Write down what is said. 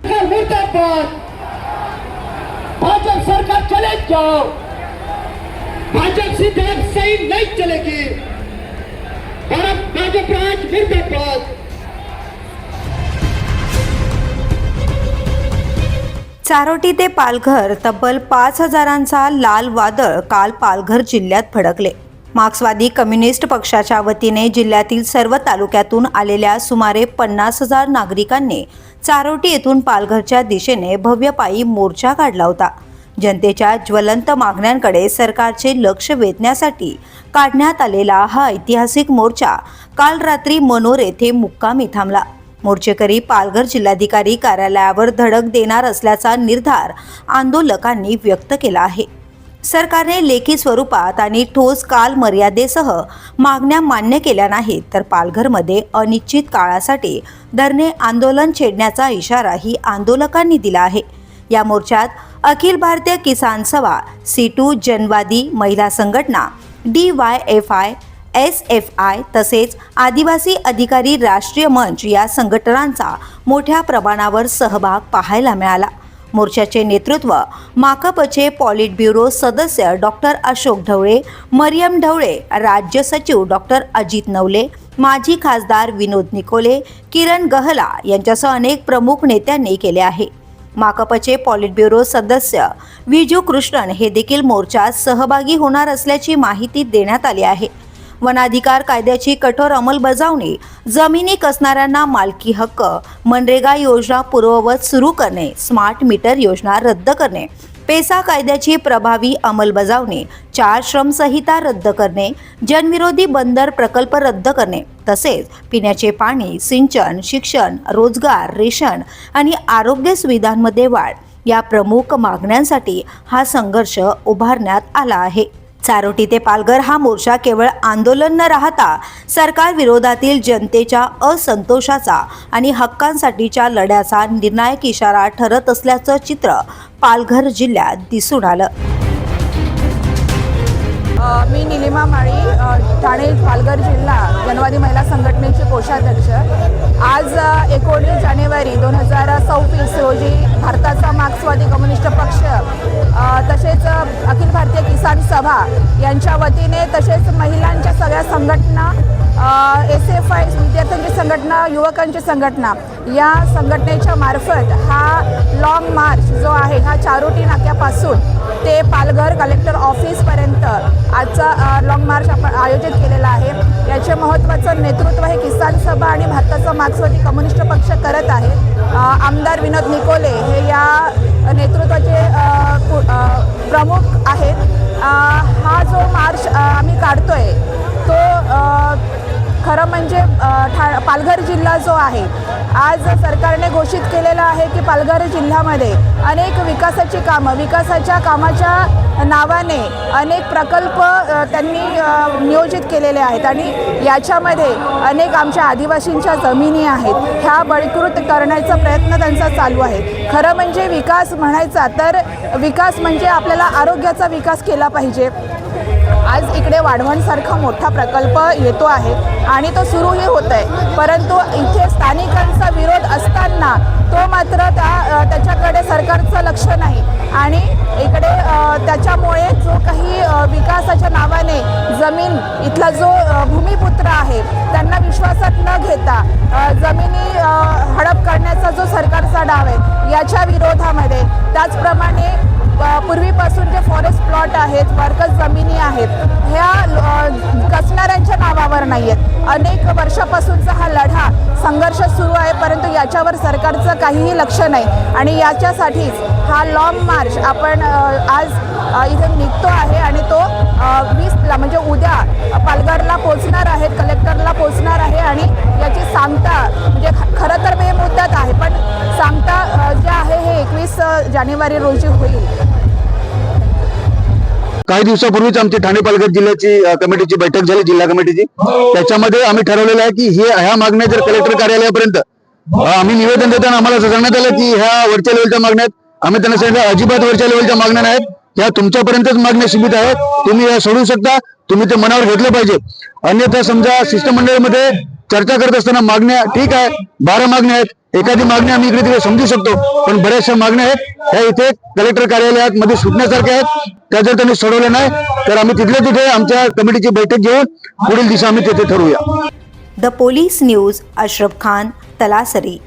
मुर्दाबाद। भाजपा सरकार चले जाओ, भाजपा सिद्धांत सही नहीं चलेगी। भाजपा राज मुर्दाबाद। चारोटी ते पालघर तब्बल 5,000चा लाल वादळ काल पालघर जिल्ह्यात भडकले। मार्क्सवादी कम्युनिस्ट पक्षाच्या वतीने जिल्ह्यातील सर्व तालुक्यातून आलेल्या सुमारे 50,000 नागरिकांनी चारोटी येथून पालघरच्या दिशेने भव्य पायी मोर्चा काढला होता। जनतेच्या ज्वलंत मागण्यांकडे सरकारचे लक्ष वेधण्यासाठी काढण्यात आलेला हा ऐतिहासिक मोर्चा काल रात्री मनोर येथे मुक्कामी थांबला। मोर्चेकरी पालघर जिल्हाधिकारी कार्यालयावर धडक देणार असल्याचा निर्धार आंदोलकांनी व्यक्त केला आहे। सरकारने लेखी स्वरूपात आणि ठोस काल मर्यादेसह मागण्या मान्य केल्या नाहीत तर पालघरमध्ये अनिश्चित काळासाठी धरणे आंदोलन छेडण्याचा इशाराही आंदोलकांनी दिला आहे। या मोर्चात अखिल भारतीय किसान सभा, C2 जनवादी महिला संघटना, DYFI, SFI तसेच आदिवासी अधिकारी राष्ट्रीय मंच या संघटनांचा मोठ्या प्रमाणावर सहभाग पाहायला मिळाला। मोर्चाचे नेतृत्व माकपचे पॉलिट ब्युरो सदस्य डॉक्टर अशोक ढवळे, मरियम ढवळे, राज्य सचिव डॉक्टर अजित नवले, माजी खासदार विनोद निकोले, किरण गहला यांच्यासह अनेक प्रमुख नेत्यांनी केले आहे। माकपचे पॉलिट ब्युरो सदस्य विजू कृष्णन हे देखील मोर्चात सहभागी होणार असल्याची माहिती देण्यात आली आहे। वनाधिकार कायद्याची कठोर अंमलबजावणी, जमिनी कसणाऱ्यांना मालकी हक्क, मनरेगा योजना पूर्ववत सुरू करणे, स्मार्ट मीटर योजना रद्द करणे, पेसा कायद्याची प्रभावी अंमलबजावणी, 4 श्रम संहिता रद्द करणे, जनविरोधी बंदर प्रकल्प रद्द करणे तसेच पिण्याचे पाणी, सिंचन, शिक्षण, रोजगार, रेशन आणि आरोग्य सुविधांमध्ये वाढ या प्रमुख मागण्यांसाठी हा संघर्ष उभारण्यात आला आहे। चारोटी ते पालघर हा मोर्चा केवळ आंदोलन न राहता सरकार विरोधातील जनतेच्या असंतोषाचा आणि हक्कांसाठीच्या लढ्याचा निर्णायक इशारा ठरत असल्याचं चित्र पालघर जिल्ह्यात दिसून आलं। मी निलिमा माळी, ठाणे पालघर जिल्हा जनवादी महिला संघटनेचे कोषाध्यक्ष। आज 19 जानेवारी 2024 रोजी भारताचा मार्क्सवादी कम्युनिस्ट पक्ष तसेच अखिल भारतीय किसान सभा यांच्या वतीने तसेच महिलांच्या सगळ्या संघटना, SFI विद्यार्थ्यांची संघटना, युवकांची संघटना या संघटनेच्या मार्फत हा लॉंग मार्च जो आहे हा चारोटी नाक्यापासून ते पालघर कलेक्टर ऑफिसपर्यंत आजचा लॉंग मार्च आपण आयोजित केलेला आहे। याचे महत्त्वाचं नेतृत्व हे किसान सभा आणि भारताचा मार्क्सवादी कम्युनिस्ट पक्ष करत आहे। आमदार विनोद निकोले हे या नेतृत्वाचे प्रमुख आहेत। हा जो मार्च आम्ही काढतोय तो खरं म्हणजे पालघर जिल्हा जो आहे आज सरकारने घोषित केलेला आहे की पालघर जिल्ह्यामध्ये अनेक विकासाची कामं, विकासाच्या कामाच्या नावाने अनेक प्रकल्प त्यांनी नियोजित केलेले आहेत आणि याच्यामध्ये अनेक आमच्या आदिवासींच्या जमिनी आहेत, ह्या बळीकृत करण्याचा प्रयत्न त्यांचा चालू आहे। खरं म्हणजे विकास म्हणायचा तर विकास म्हणजे आपल्याला आरोग्याचा विकास केला पाहिजे। आज इकडे वाढवणसारखा मोठा प्रकल्प येतो आहे आणि तो सुरूही होत आहे, परंतु इथे स्थानिकांचा विरोध असताना तो मात्र त्याच्याकडे सरकारचं लक्ष नाही आणि इकडे त्याच्यामुळे जो काही विकासाच्या नावाने जमीन इथला जो भूमिपुत्र आहे त्यांना विश्वासात न घेता जमिनी हडप करण्याचा जो सरकारचा डाव आहे याच्या विरोधामध्ये, त्याचप्रमाणे पूर्वीपासून जे फॉरेस्ट प्लॉट आहेत, वर्कस जमिनी आहेत, ह्या कसणाऱ्यांच्या नावावर नाही आहेत। अनेक वर्षापासूनचा हा लढा संघर्ष सुरू आहे, परंतु याच्यावर सरकारचं काहीही लक्ष नाही आणि याच्यासाठीच हा लॉंग मार्च आपण आज इथे निघतो आहे आणि तो 20ला म्हणजे उद्या पालघरला पोहोचणार आहे, कलेक्टरला पोहोचणार आहे आणि याची सांगता म्हणजे खरं तर बेमुदत आहे पण सांगता जे आहे हे 21 जानेवारी रोजी होईल। काही दिवसापूर्वीच आमची ठाणे पालघर जिल्ह्याची कमिटीची बैठक झाली, जिल्हा कमिटीची। त्याच्यामध्ये आम्ही ठरवलेलं आहे की ह्या मागण्या जर कलेक्टर कार्यालयापर्यंत आम्ही निवेदन देताना आम्हाला असं सांगण्यात आलं की ह्या वरच्या लेवलच्या मागण्यात आम्ही त्यांना सांगितलं अजिबात वरच्या लेवलच्या मागण्या नाहीत, ह्या तुमच्यापर्यंतच मागण्या सीमित आहेत, तुम्ही या सोडू शकता, तुम्ही ते मनावर घेतलं पाहिजे। अन्यथा समजा शिष्टमंडळामध्ये चर्चा करत असताना मागण्या ठीक आहे, 12 मागण्या आहेत. एखादी मागणी आम्ही इकडे तिकडे समजू शकतो, पण बऱ्याचशा मागण्या आहेत त्या इथे कलेक्टर कार्यालयात मध्ये सुटण्यासारख्या आहेत. त्या जर त्यांनी सोडवल्या नाही तर आम्ही तिथल्या तिथे आमच्या कमिटीची बैठक घेऊन पुढील दिशा आम्ही तिथे ठरवूया. The police news, Ashraf Khan, Talasari.